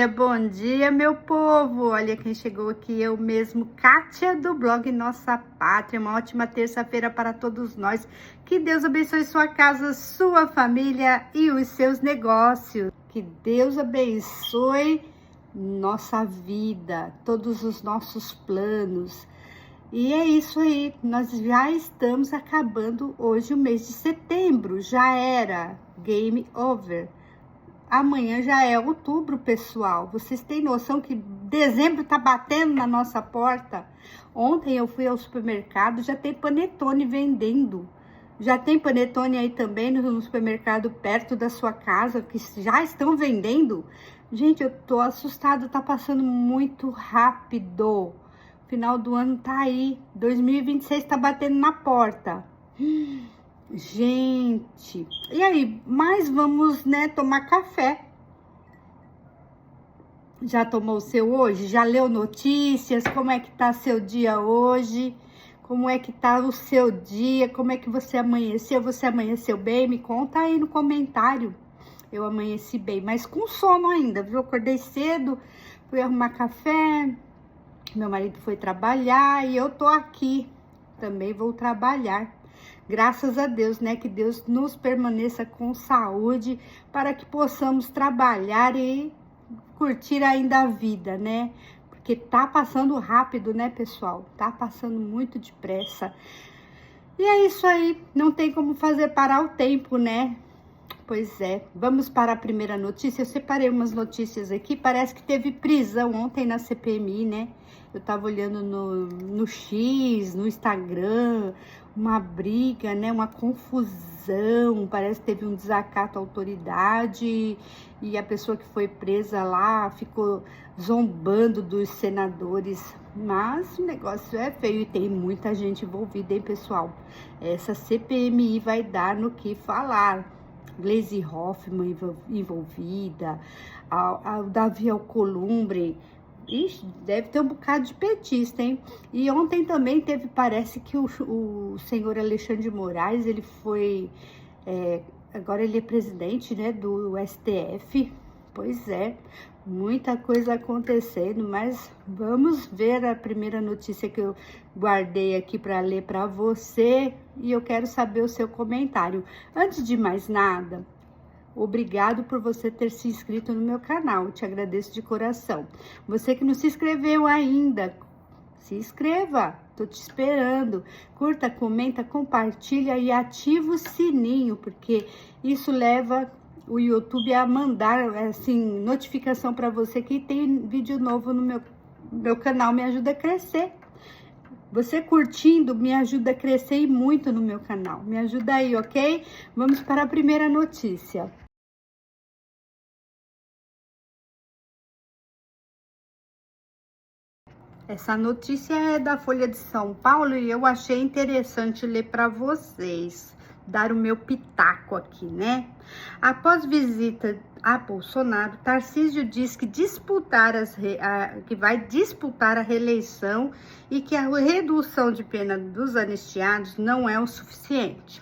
bom dia, meu povo! Olha quem chegou aqui, eu mesmo, Kátia, do blog Nossa Pátria. Uma ótima terça-feira para todos nós. Que Deus abençoe sua casa, sua família e os seus negócios. Que Deus abençoe nossa vida, todos os nossos planos. E é isso aí, nós já estamos acabando hoje o mês de setembro, já era game over. Amanhã já é outubro, pessoal. Vocês têm noção que dezembro tá batendo na nossa porta? Ontem eu fui ao supermercado, já tem panetone vendendo. Já tem panetone aí também no supermercado perto da sua casa, que já estão vendendo. Gente, eu tô assustada, tá passando muito rápido. Final do ano tá aí, 2026 tá batendo na porta. Gente, e aí, mas vamos, né, tomar café. Já tomou o seu hoje? Já leu notícias? Como é que tá seu dia hoje? Como é que tá o seu dia? Como é que você amanheceu? Você amanheceu bem? Me conta aí no comentário. Eu amanheci bem, mas com sono ainda, viu? Acordei cedo, fui arrumar café, meu marido foi trabalhar e eu tô aqui, também vou trabalhar. Graças a Deus, né? Que Deus nos permaneça com saúde para que possamos trabalhar e curtir ainda a vida, né? Porque tá passando rápido, né, pessoal? Tá passando muito depressa. E é isso aí, não tem como fazer parar o tempo, né? Pois é, vamos para a primeira notícia. Eu separei umas notícias aqui, parece que teve prisão ontem na CPMI, né? Eu tava olhando no X, no Instagram, uma briga, né? Uma confusão, parece que teve um desacato à autoridade e a pessoa que foi presa lá ficou zombando dos senadores. Mas o negócio é feio e tem muita gente envolvida, hein, pessoal? Essa CPMI vai dar no que falar. Gleisi Hoffmann envolvida, o Davi Alcolumbre. Ixi, deve ter um bocado de petista, hein? E ontem também teve, parece que o senhor Alexandre de Moraes, ele foi, agora ele é presidente, né, do STF. Pois é, muita coisa acontecendo, mas vamos ver a primeira notícia que eu guardei aqui para ler para você e eu quero saber o seu comentário. Antes de mais nada, obrigado por você ter se inscrito no meu canal, eu te agradeço de coração. Você que não se inscreveu ainda, se inscreva, tô te esperando. Curta, comenta, compartilha e ativa o sininho, porque isso leva o YouTube a mandar, assim, notificação para você que tem vídeo novo no meu canal, me ajuda a crescer. Você curtindo me ajuda a crescer e muito no meu canal. Me ajuda aí, ok? Vamos para a primeira notícia. Essa notícia é da Folha de São Paulo e eu achei interessante ler para vocês, dar o meu pitaco aqui, né? Após visita a Bolsonaro, Tarcísio diz que vai disputar a reeleição e que a redução de pena dos anistiados não é o suficiente.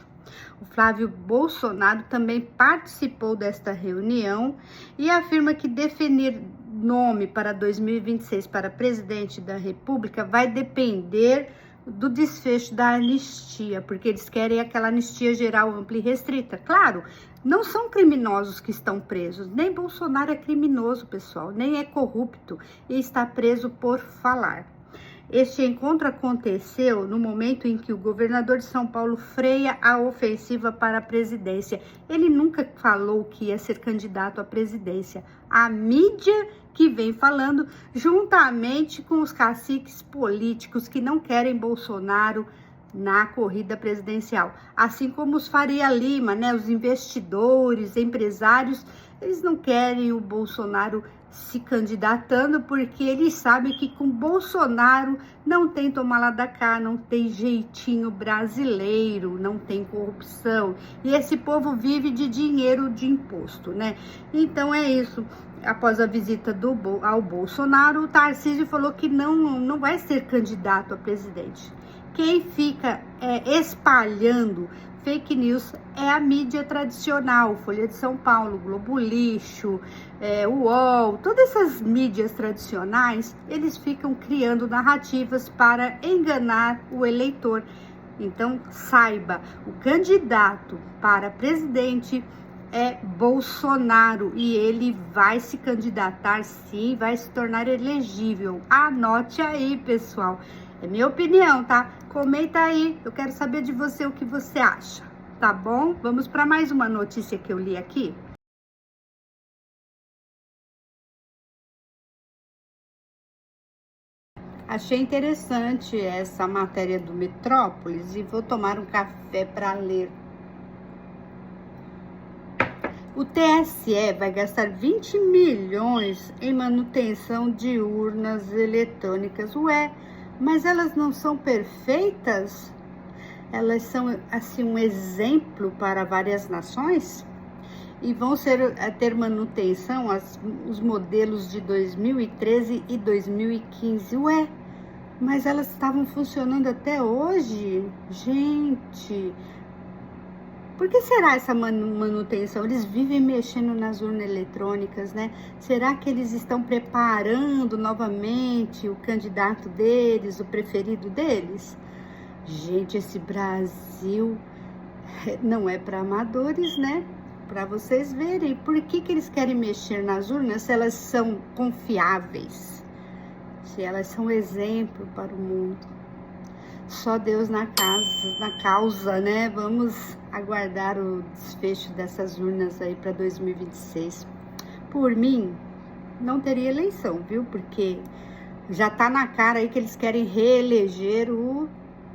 O Flávio Bolsonaro também participou desta reunião e afirma que definir nome para 2026 para presidente da República vai depender do desfecho da anistia, porque eles querem aquela anistia geral, ampla e restrita. Claro, não são criminosos que estão presos, nem Bolsonaro é criminoso, pessoal, nem é corrupto e está preso por falar. Este encontro aconteceu no momento em que o governador de São Paulo freia a ofensiva para a presidência. Ele nunca falou que ia ser candidato à presidência. A mídia que vem falando, juntamente com os caciques políticos que não querem Bolsonaro na corrida presidencial. Assim como os Faria Lima, né, os investidores, empresários, eles não querem o Bolsonaro se candidatando porque eles sabem que com Bolsonaro não tem tomar lá da cá, não tem jeitinho brasileiro, não tem corrupção. E esse povo vive de dinheiro de imposto, né? Então é isso. Após a visita ao Bolsonaro, o Tarcísio falou que não vai ser candidato a presidente. Quem fica espalhando fake news é a mídia tradicional, Folha de São Paulo, Globo Lixo, UOL, todas essas mídias tradicionais, eles ficam criando narrativas para enganar o eleitor. Então, saiba, o candidato para presidente é Bolsonaro e ele vai se candidatar sim, vai se tornar elegível. Anote aí, pessoal. É minha opinião, tá? Comenta aí, eu quero saber de você o que você acha, tá bom? Vamos para mais uma notícia que eu li aqui. Achei interessante essa matéria do Metrópolis e vou tomar um café para ler. O TSE vai gastar 20 milhões em manutenção de urnas eletrônicas. Ué, mas elas não são perfeitas? Elas são, assim, um exemplo para várias nações? E vão ter manutenção os modelos de 2013 e 2015. Ué, mas elas estavam funcionando até hoje? Gente, por que será essa manutenção? Eles vivem mexendo nas urnas eletrônicas, né? Será que eles estão preparando novamente o candidato deles, o preferido deles? Gente, esse Brasil não é para amadores, né? Para vocês verem. Por que eles querem mexer nas urnas se elas são confiáveis? Se elas são exemplo para o mundo? Só Deus na causa, né? Vamos aguardar o desfecho dessas urnas aí para 2026. Por mim, não teria eleição, viu? Porque já tá na cara aí que eles querem reeleger o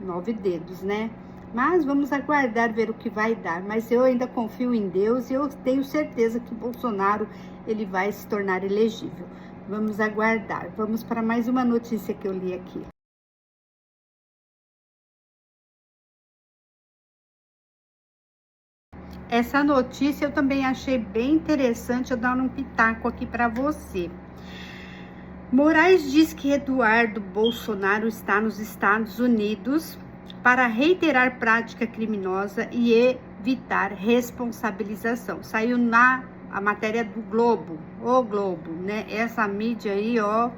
9 dedos, né? Mas vamos aguardar, ver o que vai dar. Mas eu ainda confio em Deus e eu tenho certeza que Bolsonaro, ele vai se tornar elegível. Vamos aguardar. Vamos para mais uma notícia que eu li aqui. Essa notícia eu também achei bem interessante, eu dar um pitaco aqui para você. Moraes diz que Eduardo Bolsonaro está nos Estados Unidos para reiterar prática criminosa e evitar responsabilização. Saiu a matéria do Globo, o Globo, né? Essa mídia aí, ó.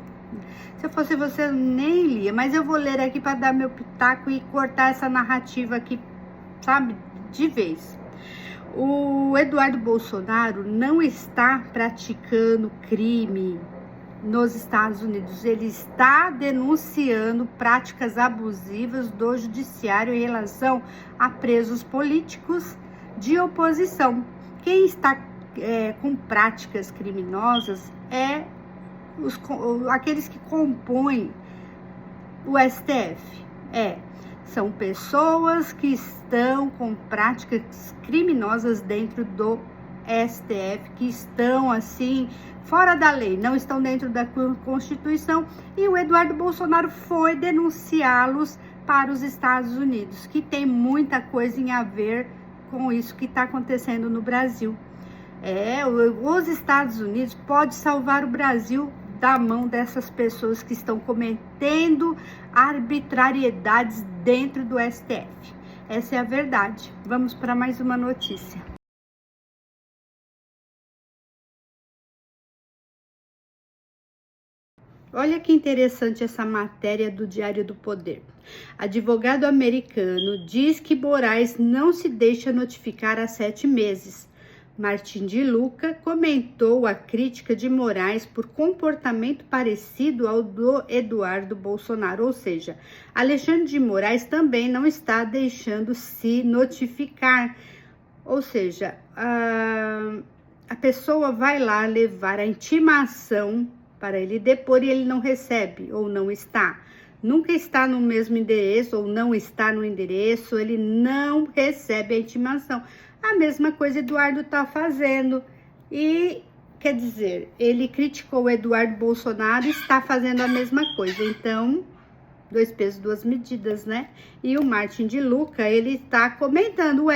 Se eu fosse você, eu nem lia, mas eu vou ler aqui para dar meu pitaco e cortar essa narrativa aqui, sabe, de vez. O Eduardo Bolsonaro não está praticando crime nos Estados Unidos. Ele está denunciando práticas abusivas do judiciário em relação a presos políticos de oposição. Quem está com práticas criminosas é aqueles que compõem o STF. São pessoas que estão com práticas criminosas dentro do STF, que estão assim fora da lei, não estão dentro da Constituição, e o Eduardo Bolsonaro foi denunciá-los para os Estados Unidos, que tem muita coisa a ver com isso que está acontecendo no Brasil. Os Estados Unidos pode salvar o Brasil da mão dessas pessoas que estão cometendo arbitrariedades dentro do STF. Essa é a verdade. Vamos para mais uma notícia. Olha que interessante essa matéria do Diário do Poder. Advogado americano diz que Moraes não se deixa notificar há 7 meses. Martim de Luca comentou a crítica de Moraes por comportamento parecido ao do Eduardo Bolsonaro, ou seja, Alexandre de Moraes também não está deixando se notificar, ou seja, a pessoa vai lá levar a intimação para ele depor e ele não recebe ou não está. Nunca está no mesmo endereço ou não está no endereço, ele não recebe a intimação. A mesma coisa Eduardo está fazendo. E, quer dizer, ele criticou o Eduardo Bolsonaro e está fazendo a mesma coisa. Então, 2 pesos, 2 medidas, né? E o Martim de Luca, ele está comentando,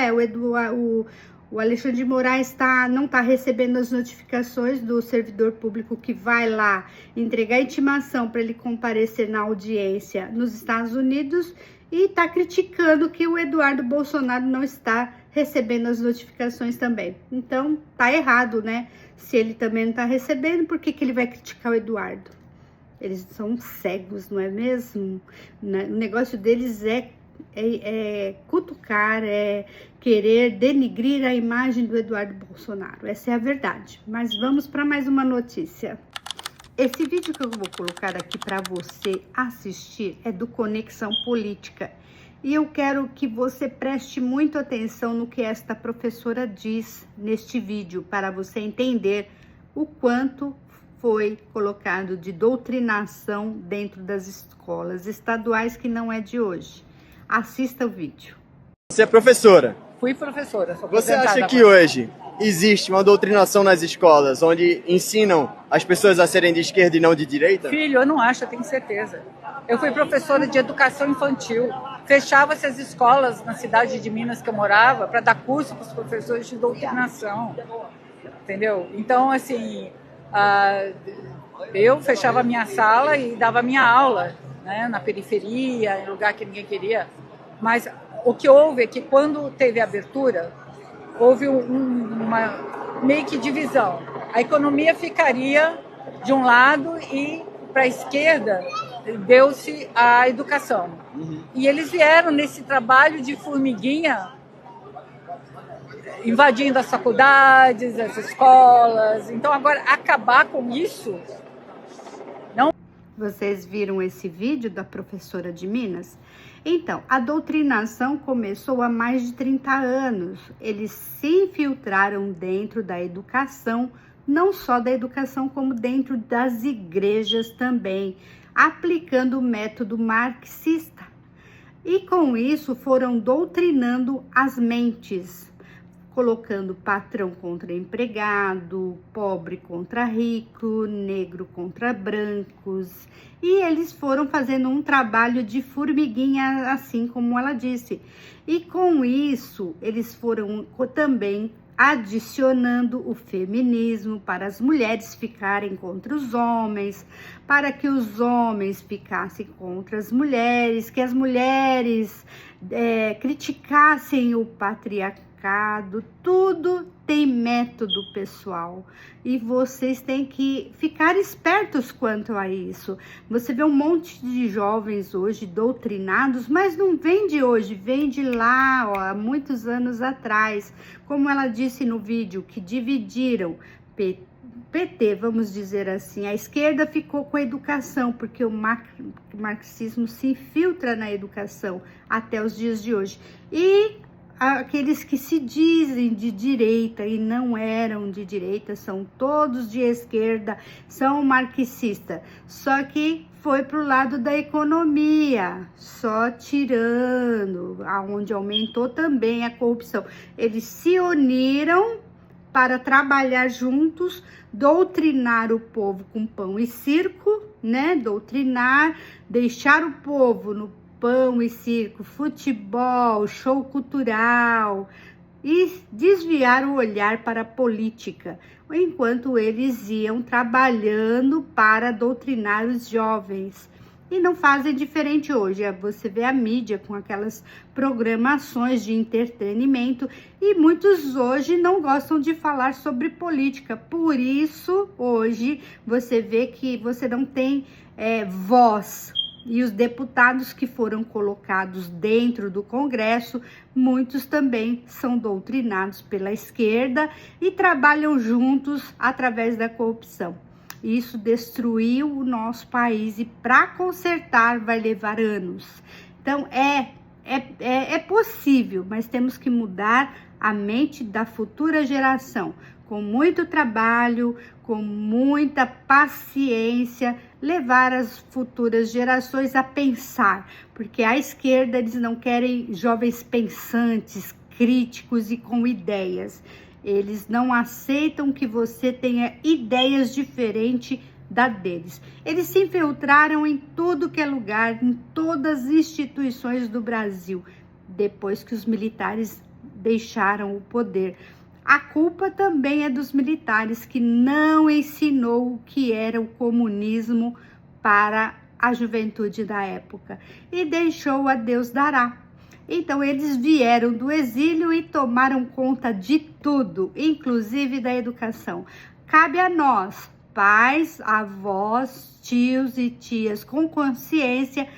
O Alexandre de Moraes não está recebendo as notificações do servidor público que vai lá entregar intimação para ele comparecer na audiência nos Estados Unidos e está criticando que o Eduardo Bolsonaro não está recebendo as notificações também. Então, tá errado, né? Se ele também não está recebendo, por que ele vai criticar o Eduardo? Eles são cegos, não é mesmo? O negócio deles é cutucar, é querer denigrir a imagem do Eduardo Bolsonaro. Essa é a verdade. Mas vamos para mais uma notícia. Esse vídeo que eu vou colocar aqui para você assistir é do Conexão Política. E eu quero que você preste muita atenção no que esta professora diz neste vídeo, para você entender o quanto foi colocado de doutrinação dentro das escolas estaduais, que não é de hoje. Assista o vídeo. Você é professora? Fui professora. Você acha que hoje existe uma doutrinação nas escolas onde ensinam as pessoas a serem de esquerda e não de direita? Filho, eu não acho, eu tenho certeza. Eu fui professora de educação infantil. Fechava-se as escolas na cidade de Minas que eu morava para dar curso para os professores de doutrinação. Entendeu? Então, assim, eu fechava a minha sala e dava a minha aula, né, na periferia, em lugar que ninguém queria. Mas o que houve é que quando teve a abertura, houve uma meio que divisão. A economia ficaria de um lado e para a esquerda deu-se a educação. E eles vieram nesse trabalho de formiguinha, invadindo as faculdades, as escolas. Então agora acabar com isso... Vocês viram esse vídeo da professora de Minas? Então, a doutrinação começou há mais de 30 anos. Eles se infiltraram dentro da educação, não só da educação, como dentro das igrejas também, aplicando o método marxista. E com isso foram doutrinando as mentes, colocando patrão contra empregado, pobre contra rico, negro contra brancos. E eles foram fazendo um trabalho de formiguinha, assim como ela disse. E com isso, eles foram também adicionando o feminismo para as mulheres ficarem contra os homens, para que os homens ficassem contra as mulheres, que as mulheres criticassem o patriarcado. Tudo tem método, pessoal, e vocês têm que ficar espertos quanto a isso. Você vê um monte de jovens hoje doutrinados, mas não vem de hoje, vem de lá, ó, há muitos anos atrás, como ela disse no vídeo, que dividiram PT, vamos dizer assim. A esquerda ficou com a educação, porque o marxismo se infiltra na educação até os dias de hoje. E aqueles que se dizem de direita e não eram de direita, são todos de esquerda, são marxistas. Só que foi para o lado da economia, só tirando, aonde aumentou também a corrupção. Eles se uniram para trabalhar juntos, doutrinar o povo com pão e circo, né? Doutrinar, deixar o povo no pão e circo, futebol, show cultural, e desviar o olhar para a política, enquanto eles iam trabalhando para doutrinar os jovens. E não fazem diferente hoje. Você vê a mídia com aquelas programações de entretenimento, e muitos hoje não gostam de falar sobre política. Por isso, hoje, você vê que você não tem voz. E os deputados que foram colocados dentro do Congresso, muitos também são doutrinados pela esquerda e trabalham juntos através da corrupção. Isso destruiu o nosso país e para consertar vai levar anos. Então é possível, mas temos que mudar a mente da futura geração, com muito trabalho, com muita paciência, levar as futuras gerações a pensar, porque à esquerda eles não querem jovens pensantes, críticos e com ideias. Eles não aceitam que você tenha ideias diferentes da deles. Eles se infiltraram em tudo que é lugar, em todas as instituições do Brasil, depois que os militares deixaram o poder. A culpa também é dos militares, que não ensinou o que era o comunismo para a juventude da época e deixou a Deus dará. Então eles vieram do exílio e tomaram conta de tudo, inclusive da educação. Cabe a nós, pais, avós, tios e tias com consciência,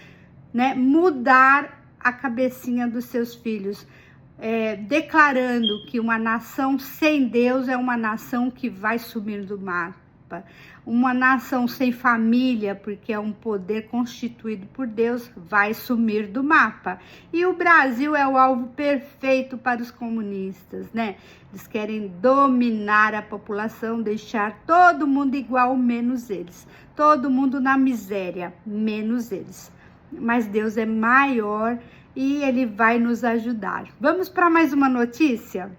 né, mudar a cabecinha dos seus filhos, declarando que uma nação sem Deus é uma nação que vai sumir do mapa. Uma nação sem família, porque é um poder constituído por Deus, vai sumir do mapa. E o Brasil é o alvo perfeito para os comunistas, né? Eles querem dominar a população, deixar todo mundo igual, menos eles. Todo mundo na miséria, menos eles. Mas Deus é maior e Ele vai nos ajudar. Vamos para mais uma notícia?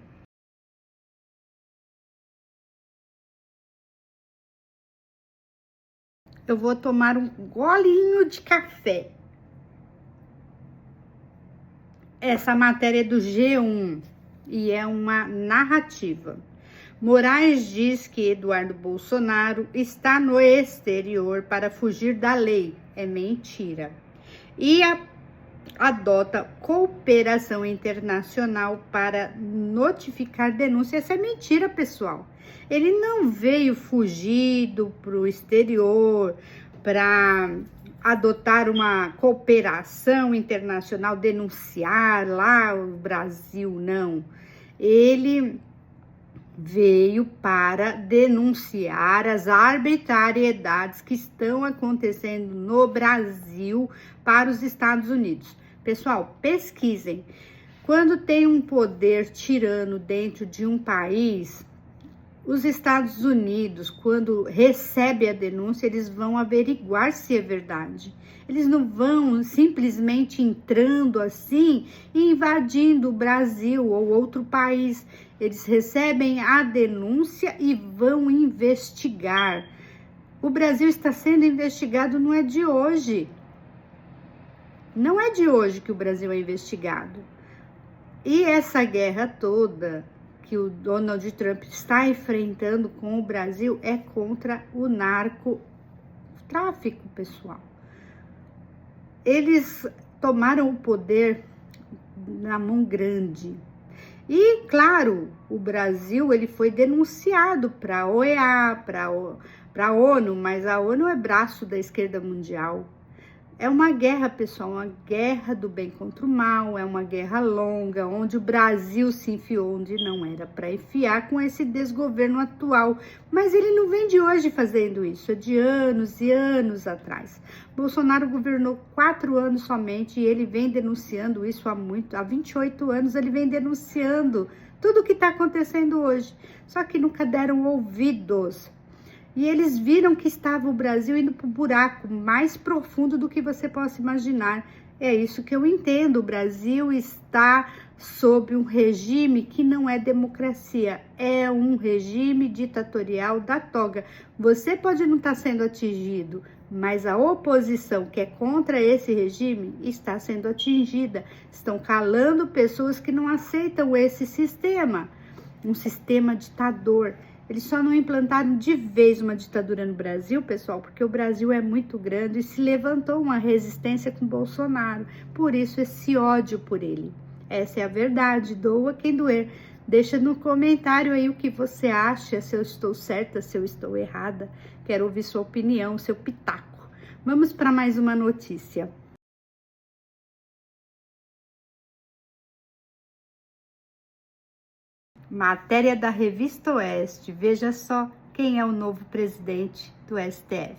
Eu vou tomar um golinho de café. Essa matéria é do G1 e é uma narrativa. Moraes diz que Eduardo Bolsonaro está no exterior para fugir da lei. É mentira. E adota cooperação internacional para notificar denúncia. Essa é mentira, pessoal. Ele não veio fugido para o exterior para adotar uma cooperação internacional, denunciar lá o Brasil, não. Ele veio para denunciar as arbitrariedades que estão acontecendo no Brasil para os Estados Unidos. Pessoal, pesquisem. Quando tem um poder tirano dentro de um país, os Estados Unidos, quando recebe a denúncia, eles vão averiguar se é verdade. Eles não vão simplesmente entrando assim e invadindo o Brasil ou outro país. Eles recebem a denúncia e vão investigar. O Brasil está sendo investigado, não é de hoje. Não é de hoje que o Brasil é investigado. E essa guerra toda que o Donald Trump está enfrentando com o Brasil é contra o narcotráfico, pessoal. Eles tomaram o poder na mão grande. E, claro, o Brasil ele foi denunciado para a OEA, para a ONU, mas a ONU é braço da esquerda mundial. É uma guerra, pessoal, uma guerra do bem contra o mal, é uma guerra longa, onde o Brasil se enfiou onde não era para enfiar com esse desgoverno atual. Mas ele não vem de hoje fazendo isso, é de anos e anos atrás. Bolsonaro governou 4 anos somente e ele vem denunciando isso há 28 anos, ele vem denunciando tudo o que está acontecendo hoje. Só que nunca deram ouvidos. E eles viram que estava o Brasil indo para o buraco mais profundo do que você possa imaginar. É isso que eu entendo. O Brasil está sob um regime que não é democracia. É um regime ditatorial da toga. Você pode não estar sendo atingido, mas a oposição que é contra esse regime está sendo atingida. Estão calando pessoas que não aceitam esse sistema. Um sistema ditador. Eles só não implantaram de vez uma ditadura no Brasil, pessoal, porque o Brasil é muito grande e se levantou uma resistência com Bolsonaro. Por isso, esse ódio por ele. Essa é a verdade, doa quem doer. Deixa no comentário aí o que você acha, se eu estou certa, se eu estou errada. Quero ouvir sua opinião, seu pitaco. Vamos para mais uma notícia. Matéria da Revista Oeste. Veja só quem é o novo presidente do STF.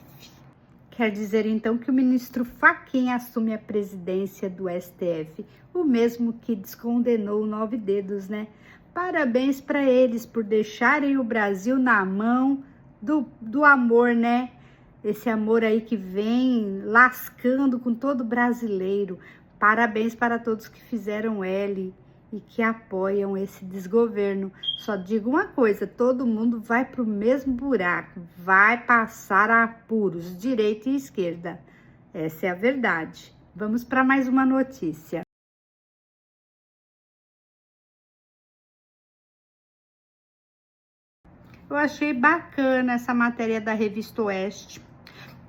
Quer dizer, então, que o ministro Fachin assume a presidência do STF, o mesmo que descondenou o 9 Dedos, né? Parabéns para eles por deixarem o Brasil na mão do amor, né? Esse amor aí que vem lascando com todo brasileiro. Parabéns para todos que fizeram L e que apoiam esse desgoverno. Só digo uma coisa, todo mundo vai para o mesmo buraco, vai passar a apuros, direita e esquerda. Essa é a verdade. Vamos para mais uma notícia. Eu achei bacana essa matéria da Revista Oeste.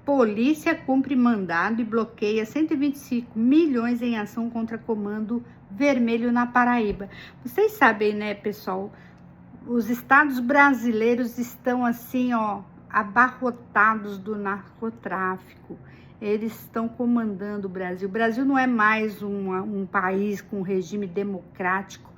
Polícia cumpre mandado e bloqueia 125 milhões em ação contra Comando Vermelho na Paraíba. Vocês sabem, né, pessoal? Os estados brasileiros estão assim, ó, abarrotados do narcotráfico. Eles estão comandando o Brasil. O Brasil não é mais um país com regime democrático.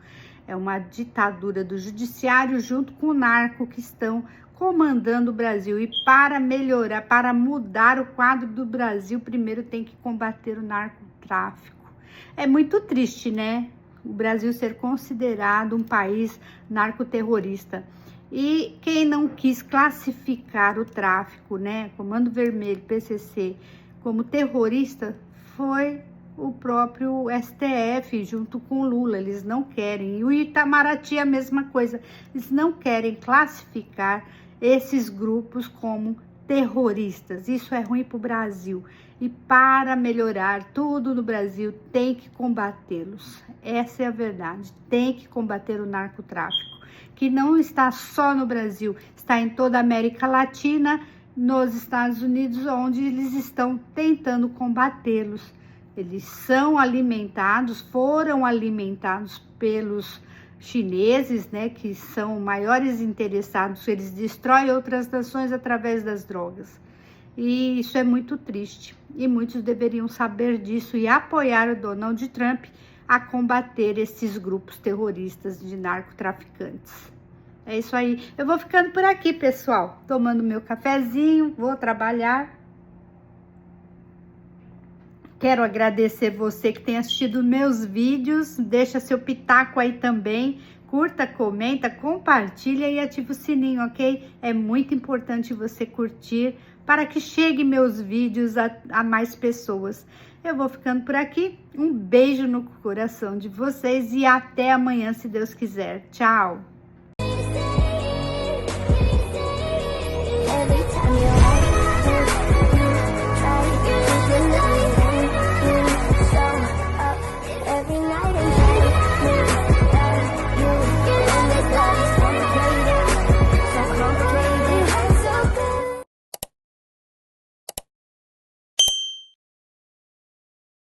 É uma ditadura do judiciário junto com o narco que estão comandando o Brasil. E para melhorar, para mudar o quadro do Brasil, primeiro tem que combater o narcotráfico. É muito triste, né? O Brasil ser considerado um país narcoterrorista. E quem não quis classificar o tráfico, né, Comando Vermelho, PCC, como terrorista, foi o próprio STF, junto com o Lula. Eles não querem. E o Itamaraty é a mesma coisa. Eles não querem classificar esses grupos como terroristas. Isso é ruim para o Brasil. E para melhorar tudo no Brasil, tem que combatê-los. Essa é a verdade. Tem que combater o narcotráfico, que não está só no Brasil, está em toda a América Latina, nos Estados Unidos, onde eles estão tentando combatê-los. Eles são alimentados, foram alimentados pelos chineses, né, que são maiores interessados, eles destroem outras nações através das drogas. E isso é muito triste. E muitos deveriam saber disso e apoiar o Donald Trump a combater esses grupos terroristas de narcotraficantes. É isso aí. Eu vou ficando por aqui, pessoal. Tomando meu cafezinho, vou trabalhar. Quero agradecer você que tem assistido meus vídeos. Deixa seu pitaco aí também. Curta, comenta, compartilha e ativa o sininho, ok? É muito importante você curtir para que chegue meus vídeos a mais pessoas. Eu vou ficando por aqui. Um beijo no coração de vocês e até amanhã, se Deus quiser. Tchau! Every time